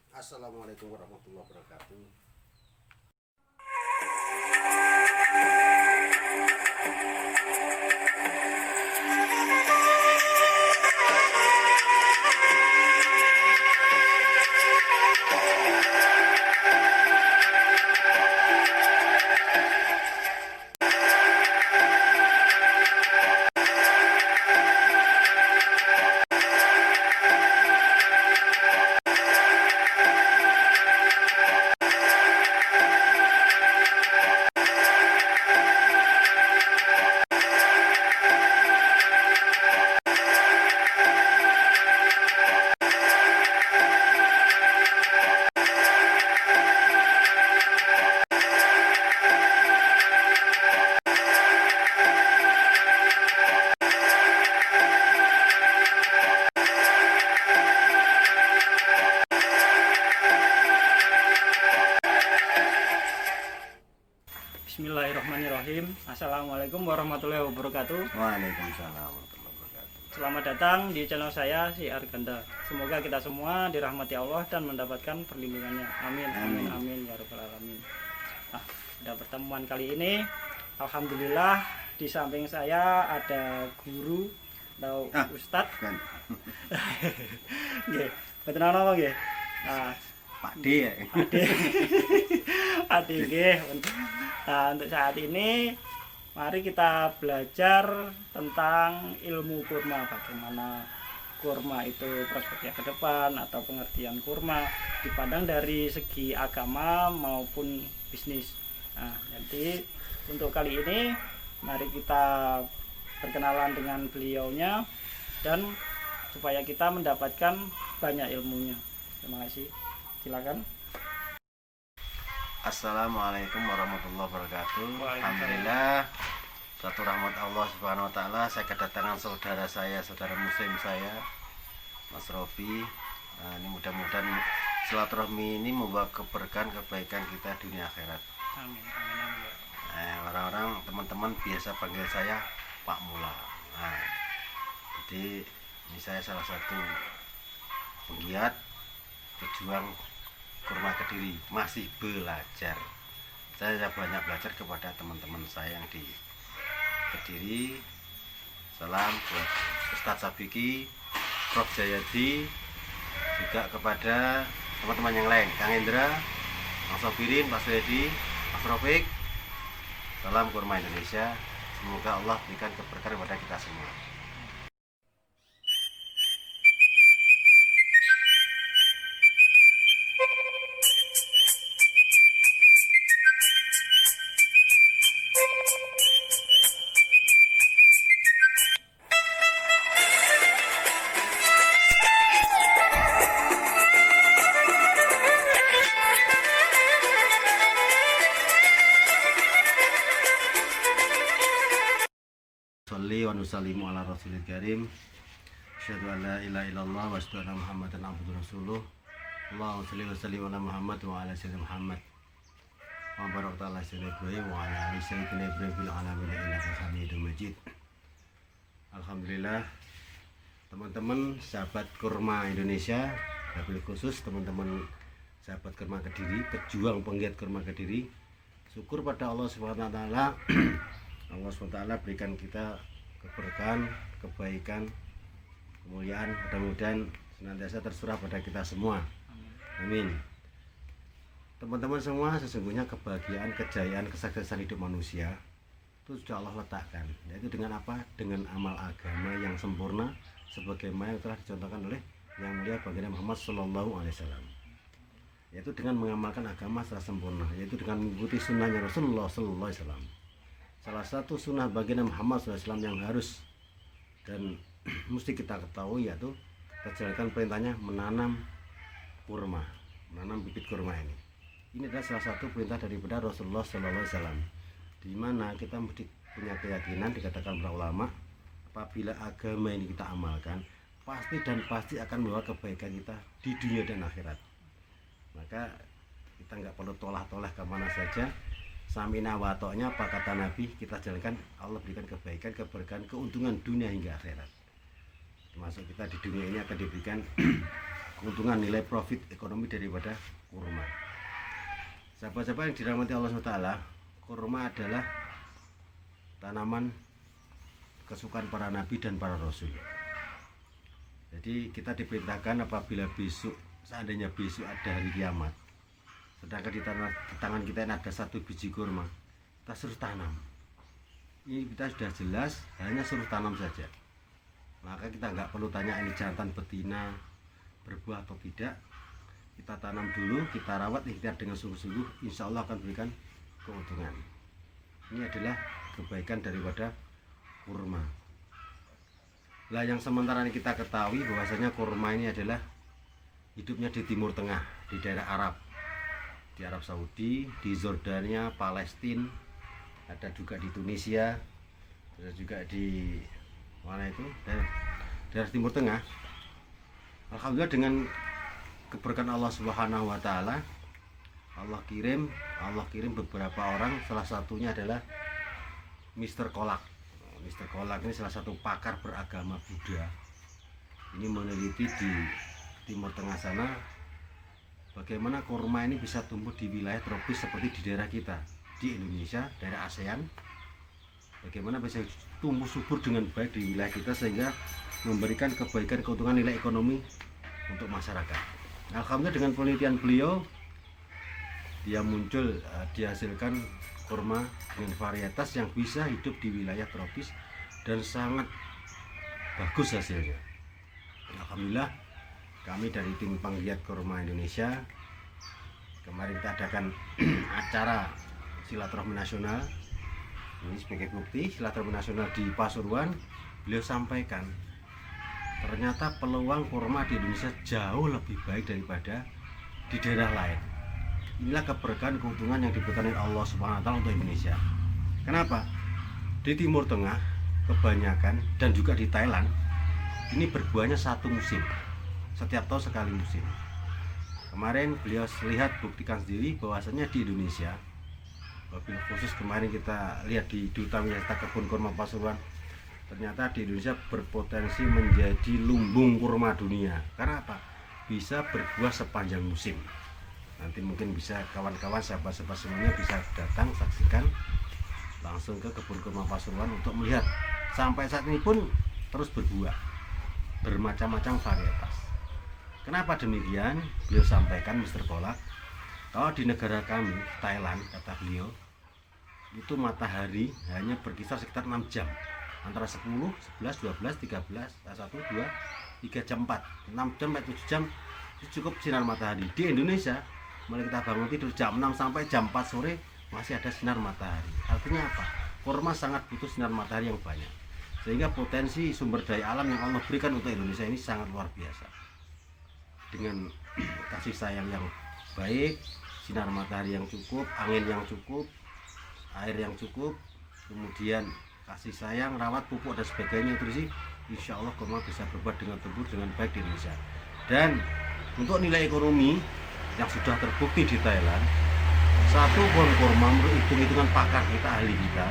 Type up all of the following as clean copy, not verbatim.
Assalamualaikum warahmatullahi wabarakatuh. Bismillahirrahmanirrahim. Assalamualaikum warahmatullahi wabarakatuh. Waalaikumsalam warahmatullahi wabarakatuh. Selamat datang di channel saya, si Arganda. Semoga kita semua dirahmati Allah dan mendapatkan perlindungannya. Amin, amin, amin, ya rabbal alamin. Nah, pada pertemuan kali ini, alhamdulillah di samping saya ada guru atau ustadz. Nggih, mboten ana apa nggih. Nah, Pak D ya. Adik nggih. Nah, untuk saat ini mari kita belajar tentang ilmu kurma, bagaimana kurma itu prospeknya ke depan atau pengertian kurma dipandang dari segi agama maupun bisnis. Nah, jadi untuk kali ini mari kita perkenalan dengan beliaunya dan supaya kita mendapatkan banyak ilmunya. Terima kasih. Silakan. Assalamualaikum warahmatullahi wabarakatuh. Alhamdulillah, suatu rahmat Allah Subhanahu wa taala, saya kedatangan saudara saya, saudara muslim saya, Mas Robi. Nah, ini mudah-mudahan silaturahmi ini membawa keberkahan kebaikan kita dunia akhirat. Amin, amin, amin. Orang-orang teman-teman biasa panggil saya Pak Mula. Nah, jadi ini saya salah satu penggiat pejuang kurma Kediri, masih belajar. Saya banyak belajar kepada teman-teman saya yang di Kediri. Salam buat Ustadz Sabiki, Prof Jayadi, juga kepada teman-teman yang lain, Kang Indra, Mas Sobirin, Pak Suyadi, Mas Rofik. Salam kurma Indonesia. Semoga Allah berikan keberkahan kepada kita semua. Sholli wa nusallimu ala rasulil karim. Asyhadu an la ilaha illallah wa asyhadu anna Muhammadan abduhu rasuluh. Allahumma sholli wa sallim ala Muhammad wa ala sayyidina Muhammad. Wa barakta ala sayyidina Ibrahim wa ala ali sayyidina Ibrahim fil alamin innaka Hamidum Majid. Alhamdulillah, teman-teman sahabat kurma Indonesia, wabil khusus teman-teman sahabat kurma Kediri, pejuang penggiat kurma Kediri. Syukur pada Allah Subhanahu wa taala. Allah SWT berikan kita keberkahan, kebaikan, kemuliaan, mudah-mudahan senantiasa tersurah pada kita semua. Amin. Teman-teman semua, sesungguhnya kebahagiaan, kejayaan, kesuksesan hidup manusia itu sudah Allah letakkan, yaitu dengan apa? Dengan amal agama yang sempurna, sebagaimana yang telah dicontohkan oleh yang mulia baginda Muhammad SAW, yaitu dengan mengamalkan agama secara sempurna, yaitu dengan mengikuti sunnahnya Rasulullah SAW. Salah satu sunnah baginda Muhammad SAW yang harus dan mesti kita ketahui yaitu terjalankan perintahnya menanam kurma, menanam bibit kurma ini. Ini adalah salah satu perintah daripada Rasulullah SAW, di mana kita mesti punya keyakinan, dikatakan para ulama, apabila agama ini kita amalkan, pasti dan pasti akan membawa kebaikan kita di dunia dan akhirat. Maka kita nggak perlu tolah-tolah kemana saja. Samina wa ta'nya apa kata Nabi, kita jalankan, Allah berikan kebaikan, keberkahan, keuntungan dunia hingga akhirat. Termasuk kita di dunia ini akan diberikan keuntungan nilai profit ekonomi daripada kurma. Sahabat-sahabat yang dirahmati Allah SWT, kurma adalah tanaman kesukaan para nabi dan para rasul. Jadi kita diperintahkan apabila besok, seandainya besok ada hari kiamat, sedangkan di tangan kita ini ada satu biji kurma, kita suruh tanam. Ini kita sudah jelas, hanya suruh tanam saja. Maka kita nggak perlu tanya ini jantan betina berbuah atau tidak. Kita tanam dulu, kita rawat ikhtiar dengan sungguh-sungguh, insya Allah akan berikan keuntungan. Ini adalah kebaikan daripada kurma. Lah yang sementara ini kita ketahui bahwasanya kurma ini adalah hidupnya di Timur Tengah, di daerah Arab, di Arab Saudi, di Jordania, Palestina, ada juga di Tunisia, ada juga di mana itu daerah Timur Tengah. Alhamdulillah dengan keberkahan Allah Subhanahu wa taala, Allah kirim beberapa orang, salah satunya adalah Mr. Kolak. Mr. Kolak ini salah satu pakar beragama Buddha. Ini meneliti di Timur Tengah sana bagaimana kurma ini bisa tumbuh di wilayah tropis seperti di daerah kita, di Indonesia, daerah ASEAN. Bagaimana bisa tumbuh subur dengan baik di wilayah kita sehingga memberikan kebaikan keuntungan nilai ekonomi untuk masyarakat. Alhamdulillah dengan penelitian beliau dia muncul, dihasilkan kurma dengan varietas yang bisa hidup di wilayah tropis dan sangat bagus hasilnya. Alhamdulillah kami dari tim penggiat kurma Indonesia kemarin kita adakan acara silaturahmi nasional. Ini sebagai bukti silaturahmi nasional di Pasuruan, beliau sampaikan ternyata peluang kurma di Indonesia jauh lebih baik daripada di daerah lain. Inilah keberkahan keuntungan yang diberikan oleh Allah Subhanahu wa taala untuk Indonesia. Kenapa? Di Timur Tengah kebanyakan dan juga di Thailand ini berbuahnya satu musim. Setiap tahun sekali musim. Kemarin beliau lihat buktikan sendiri bahwasanya di Indonesia, wabil khusus kemarin kita lihat di Duta Wisata Kebun Kurma Pasuruan, ternyata di Indonesia berpotensi menjadi lumbung kurma dunia. Karena apa? Bisa berbuah sepanjang musim. Nanti mungkin bisa kawan-kawan sahabat-sahabat semuanya bisa datang saksikan langsung ke Kebun Kurma Pasuruan untuk melihat. Sampai saat ini pun terus berbuah bermacam-macam varietas. Kenapa demikian? Beliau sampaikan Mr. Kolak, kalau di negara kami Thailand, kata beliau, itu matahari hanya berkisar sekitar 6 jam, antara 10, 11, 12, 13, 1, 2, 3 jam 4, 6 jam, 7 jam itu cukup sinar matahari. Di Indonesia mulai kita bangun tidur jam 6 sampai jam 4 sore masih ada sinar matahari. Artinya apa? Kurma sangat butuh sinar matahari yang banyak, sehingga potensi sumber daya alam yang Allah berikan untuk Indonesia ini sangat luar biasa. Dengan kasih sayang yang baik, sinar matahari yang cukup, angin yang cukup, air yang cukup, kemudian kasih sayang, rawat, pupuk dan sebagainya, terus insya Allah kurma bisa berbuah dengan tumbuh dengan baik di Indonesia. Dan untuk nilai ekonomi yang sudah terbukti di Thailand, satu pohon kurma menurut hitung-hitungan pakar kita, ahli kita,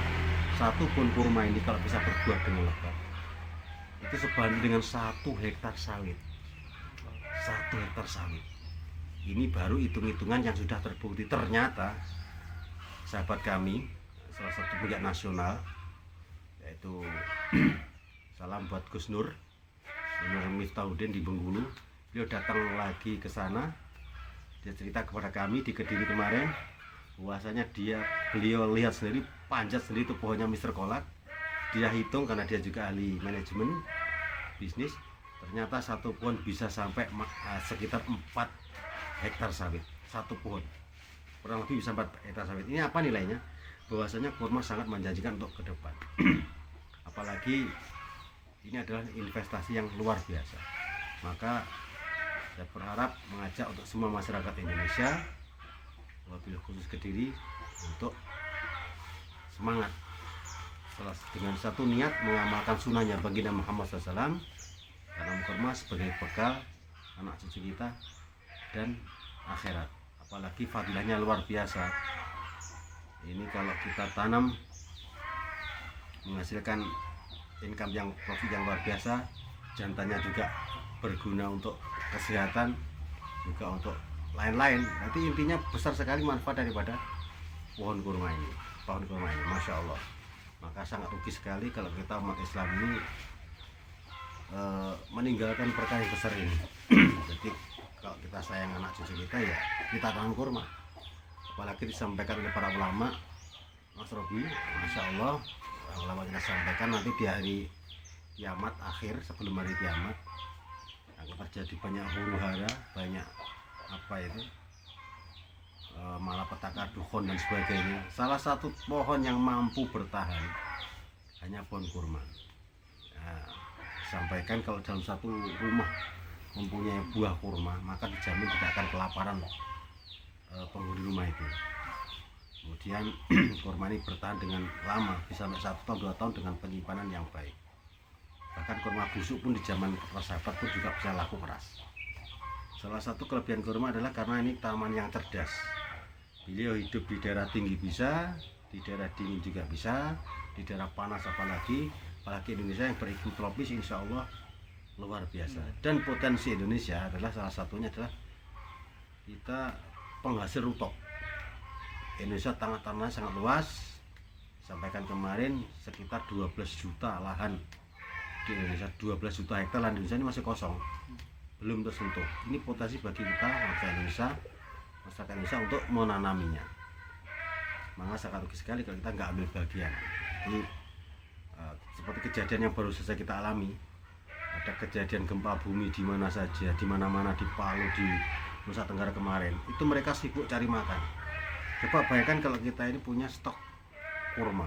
satu pohon kurma ini kalau bisa berbuah dengan lebat itu sebanding dengan 1 hektar sawit. 1 hektar sawit ini baru hitung-hitungan yang sudah terbukti. Ternyata sahabat kami, salah satu penggiat nasional, yaitu salam buat Gus Nur Miftahudin di Bengkulu, beliau datang lagi ke sana. Dia cerita kepada kami di Kediri kemarin bahwasanya beliau lihat sendiri, panjat sendiri itu pohonnya Mr. Kolak. Dia hitung karena dia juga ahli manajemen bisnis. Ternyata satu pohon bisa sampai sekitar 4 hektar sawit. Satu pohon kurang lebih bisa 4 hektar sawit. Ini apa nilainya? Bahwasanya kurma sangat menjanjikan untuk ke depan. Apalagi ini adalah investasi yang luar biasa. Maka saya berharap mengajak untuk semua masyarakat Indonesia, wabil khusus Kediri, untuk semangat dengan satu niat mengamalkan sunnahnya baginda Muhammad SAW, tanam kurma sebagai bekal anak cucu kita dan akhirat. Apalagi fadilahnya luar biasa. Ini kalau kita tanam menghasilkan income yang profit yang luar biasa, jantannya juga berguna untuk kesehatan, juga untuk lain-lain. Nanti intinya besar sekali manfaat daripada pohon kurma ini. Masya Allah. Maka sangat rugi sekali kalau kita umat Islam ini meninggalkan perkara yang besar ini. Jadi kalau kita sayang anak cucu kita, ya kita tanam kurma. Apalagi disampaikan oleh para ulama, Mas Robi, Masya Allah, ulama kita sampaikan nanti di hari kiamat akhir, sebelum hari kiamat akan terjadi banyak huru hara, banyak apa itu, malapetaka, dukhon dan sebagainya. Salah satu pohon yang mampu bertahan hanya pohon kurma. Nah, sampaikan kalau dalam satu rumah mempunyai buah kurma, maka dijamin tidak akan kelaparan penghuni rumah itu. Kemudian kurma ini bertahan dengan lama, bisa sampai 1 tahun 2 tahun dengan penyimpanan yang baik. Bahkan kurma busuk pun di zaman para sahabat pun juga bisa laku keras. Salah satu kelebihan kurma adalah karena ini tanaman yang cerdas. Beliau hidup di daerah tinggi bisa, di daerah dingin juga bisa, di daerah panas apalagi Indonesia yang beriklim tropis, insya Allah luar biasa. Dan potensi Indonesia adalah salah satunya adalah kita penghasil rutok. Indonesia tanah-tanah sangat luas, sampaikan kemarin sekitar 12 juta lahan di Indonesia, 12 juta hektar lahan Indonesia ini masih kosong, belum tersentuh. Ini potensi bagi kita masyarakat Indonesia untuk menanaminya. Maka sangat rugi sekali kalau kita nggak ambil bagian. Ini seperti kejadian yang baru saja kita alami. Ada kejadian gempa bumi di mana saja, di mana-mana, di Palu, di Nusa Tenggara kemarin. Itu mereka sibuk cari makan. Coba bayangkan kalau kita ini punya stok kurma,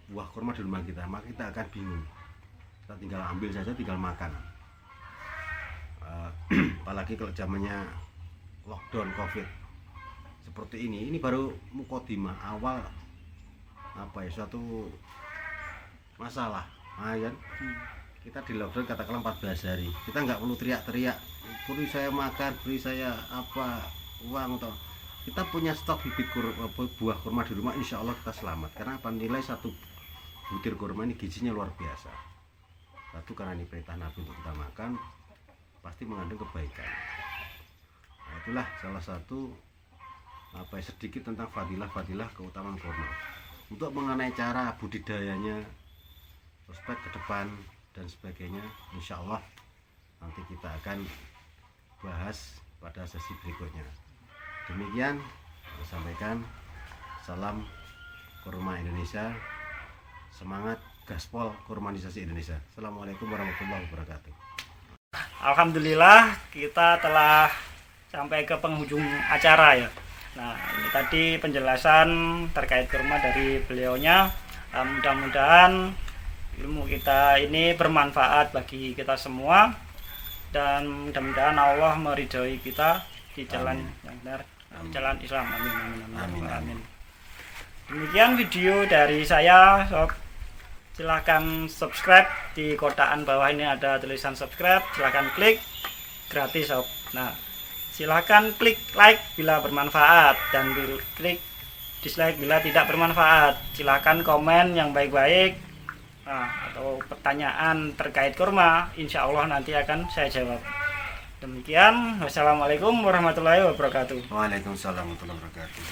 buah kurma di rumah kita, maka kita akan bingung. Kita tinggal ambil saja, tinggal makan. Apalagi kalau zamannya lockdown COVID seperti ini baru mukodimah awal suatu masalah. Kan? Kita di lockdown katakanlah 14 hari, kita nggak perlu teriak-teriak, beri saya makan, beri saya uang atau kita punya stok bibit buah kurma di rumah, insya Allah kita selamat. Karena apa? Nilai satu butir kurma ini gizinya luar biasa. Satu, karena ini perintah Nabi untuk kita makan, pasti mengandung kebaikan. Nah, itulah salah satu sedikit tentang fadilah keutamaan kurma. Untuk mengenai cara budidayanya, prospek ke depan dan sebagainya, insya Allah nanti kita akan bahas pada sesi berikutnya. Demikian saya sampaikan, salam kurma Indonesia, semangat gaspol kurmanisasi Indonesia. Assalamualaikum warahmatullahi wabarakatuh. Alhamdulillah kita telah sampai ke penghujung acara ya. Nah, ini tadi penjelasan terkait kurma dari beliaunya. Mudah-mudahan ilmu kita ini bermanfaat bagi kita semua, dan mudah-mudahan Allah meridhoi kita di jalan yang benar, jalan Islam. Amin. Demikian video dari saya, sob. Silahkan subscribe, di kotakan bawah ini ada tulisan subscribe, silahkan klik, gratis, sob. Nah, silahkan klik like bila bermanfaat, dan klik dislike bila tidak bermanfaat. Silahkan komen yang baik-baik, atau pertanyaan terkait kurma, insya Allah nanti akan saya jawab. Demikian, wassalamualaikum warahmatullahi wabarakatuh. Waalaikumsalam warahmatullahi wabarakatuh.